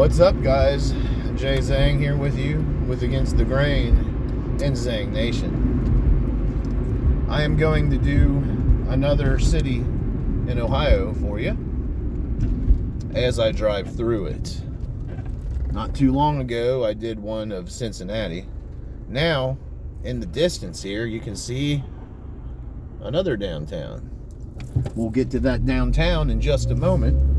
What's up, guys? Jay Zhang here with you with Against the Grain in Zhang Nation. I am going to do another city in Ohio for you as I drive through it. Not too long ago, I did one of Cincinnati. Now, in the distance here, you can see another downtown. We'll get to that downtown in just a moment.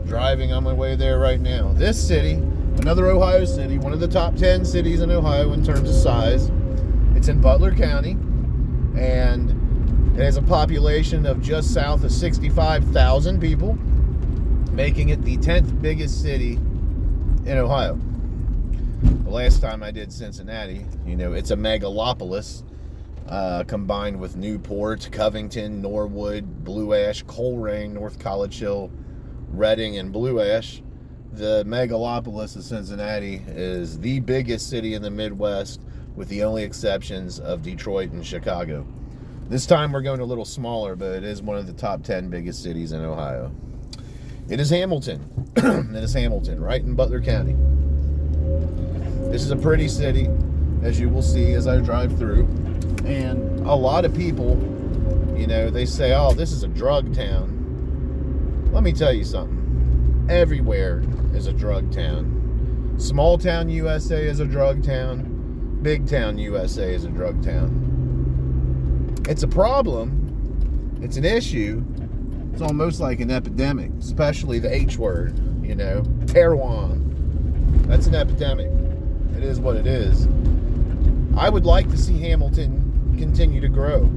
Driving on my way there right now. This city, another Ohio city, one of the top 10 cities in Ohio in terms of size. It's in Butler County, and it has a population of just south of 65,000 people, making it the 10th biggest city in Ohio. The last time I did Cincinnati, it's a megalopolis, combined with Newport, Covington, Norwood, Blue Ash, Coleraine, North College Hill, Reading, and Blue Ash. The megalopolis of Cincinnati is the biggest city in the Midwest, with the only exceptions of Detroit and Chicago. This time we're going a little smaller, but it is one of the top 10 biggest cities in Ohio. It is Hamilton. It is Hamilton, right in Butler County. This is a pretty city, as you will see as I drive through. And a lot of people, they say, oh, this is a drug town. Let me tell you something. Everywhere is a drug town. Small town USA is a drug town. Big town USA is a drug town. It's a problem. It's an issue. It's almost like an epidemic, especially the H word, Terroir. That's an epidemic. It is what it is. I would like to see Hamilton continue to grow.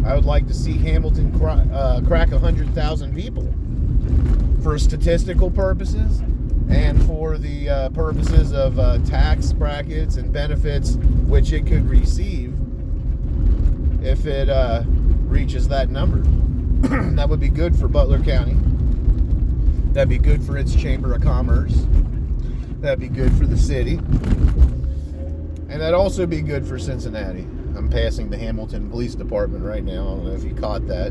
I would like to see Hamilton crack 100,000 people for statistical purposes and for the purposes of tax brackets and benefits which it could receive if it reaches that number. That would be good for Butler County. That'd be good for its Chamber of Commerce. That'd be good for the city. And that'd also be good for Cincinnati. I'm passing the Hamilton Police Department right now. I don't know if you caught that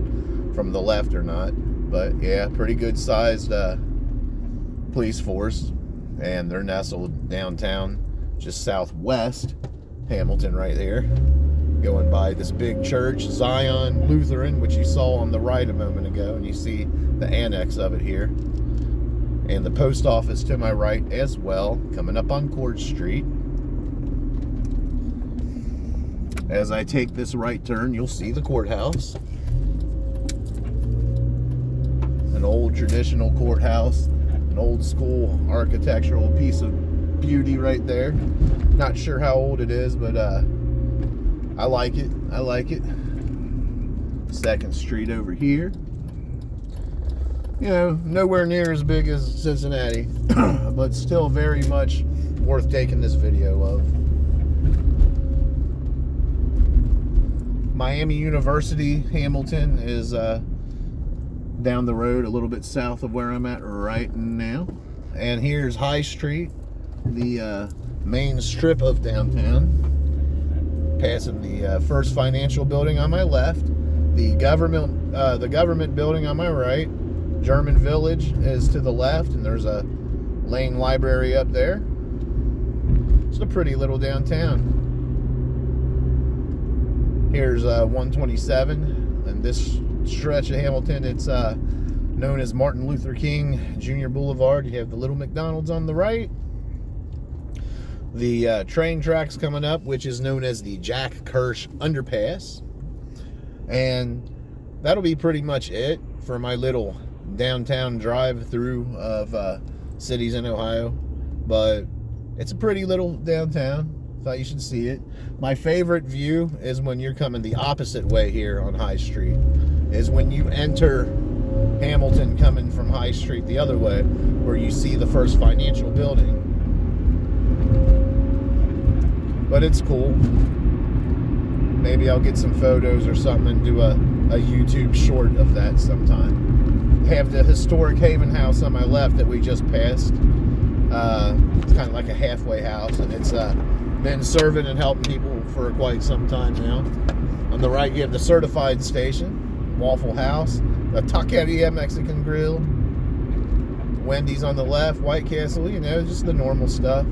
from the left or not. But yeah, pretty good sized police force. And they're nestled downtown, just southwest Hamilton right there. Going by this big church, Zion Lutheran, which you saw on the right a moment ago. And you see the annex of it here. And the post office to my right as well, coming up on Court Street. As I take this right turn, you'll see the courthouse. An old traditional courthouse, an old school architectural piece of beauty right there. Not sure how old it is, but I like it. I like it. Second Street over here. Nowhere near as big as Cincinnati, but still very much worth taking this video of. Miami University, Hamilton, is down the road a little bit south of where I'm at right now. And here's High Street, the main strip of downtown. Passing the First Financial building on my left, the government building on my right. German Village is to the left, and there's a Lane Library up there. It's a pretty little downtown. Here's 127, and this stretch of Hamilton, it's known as Martin Luther King Jr. Boulevard. You have the little McDonald's on the right. The train tracks coming up, which is known as the Jack Kirsch Underpass. And that'll be pretty much it for my little downtown drive through of cities in Ohio. But it's a pretty little downtown. Thought you should see it. My favorite view is when you're coming the opposite way here on High Street. Is when you enter Hamilton coming from High Street the other way, where you see the First Financial building. But it's cool. Maybe I'll get some photos or something and do a YouTube short of that sometime. Have the historic Haven House on my left that we just passed. It's kind of like a halfway house, and it's been serving and helping people for quite some time now. On the right, you have the Certified Station, Waffle House, the Taqueria Mexican Grill, Wendy's on the left, White Castle, you know, just the normal stuff.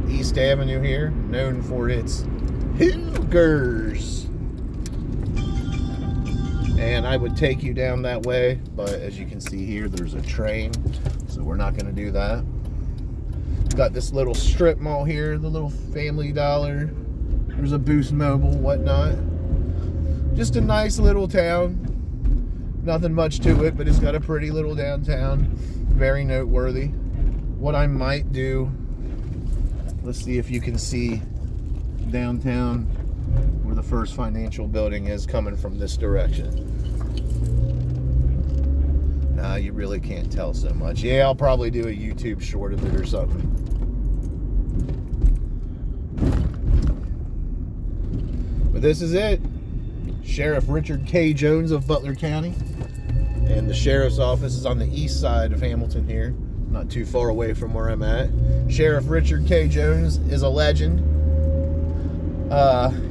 East Avenue here, known for its hookers. And I would take you down that way, but as you can see here, there's a train, so we're not going to do that. Got this little strip mall here, the little Family Dollar. There's a Boost Mobile, whatnot. Just a nice little town. Nothing much to it, but it's got a pretty little downtown. Very noteworthy. What I might do, let's see if you can see downtown where the First Financial building is coming from this direction. Nah, you really can't tell so much. Yeah, I'll probably do a YouTube short of it or something. But this is it. Sheriff Richard K. Jones of Butler County. And the sheriff's office is on the east side of Hamilton here, not too far away from where I'm at. Sheriff Richard K. Jones is a legend.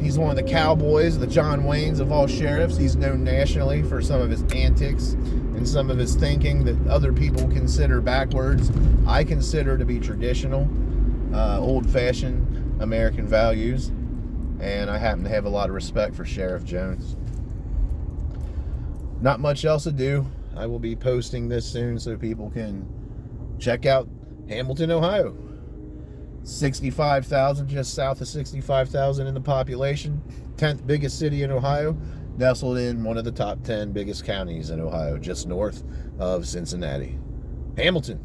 He's one of the cowboys, the John Waynes of all sheriffs. He's known nationally for some of his antics and some of his thinking that other people consider backwards. I consider to be traditional, old-fashioned American values. And I happen to have a lot of respect for Sheriff Jones. Not much else to do. I will be posting this soon so people can check out Hamilton, Ohio. 65,000, just south of 65,000 in the population. 10th biggest city in Ohio, nestled in one of the top 10 biggest counties in Ohio, just north of Cincinnati. Hamilton.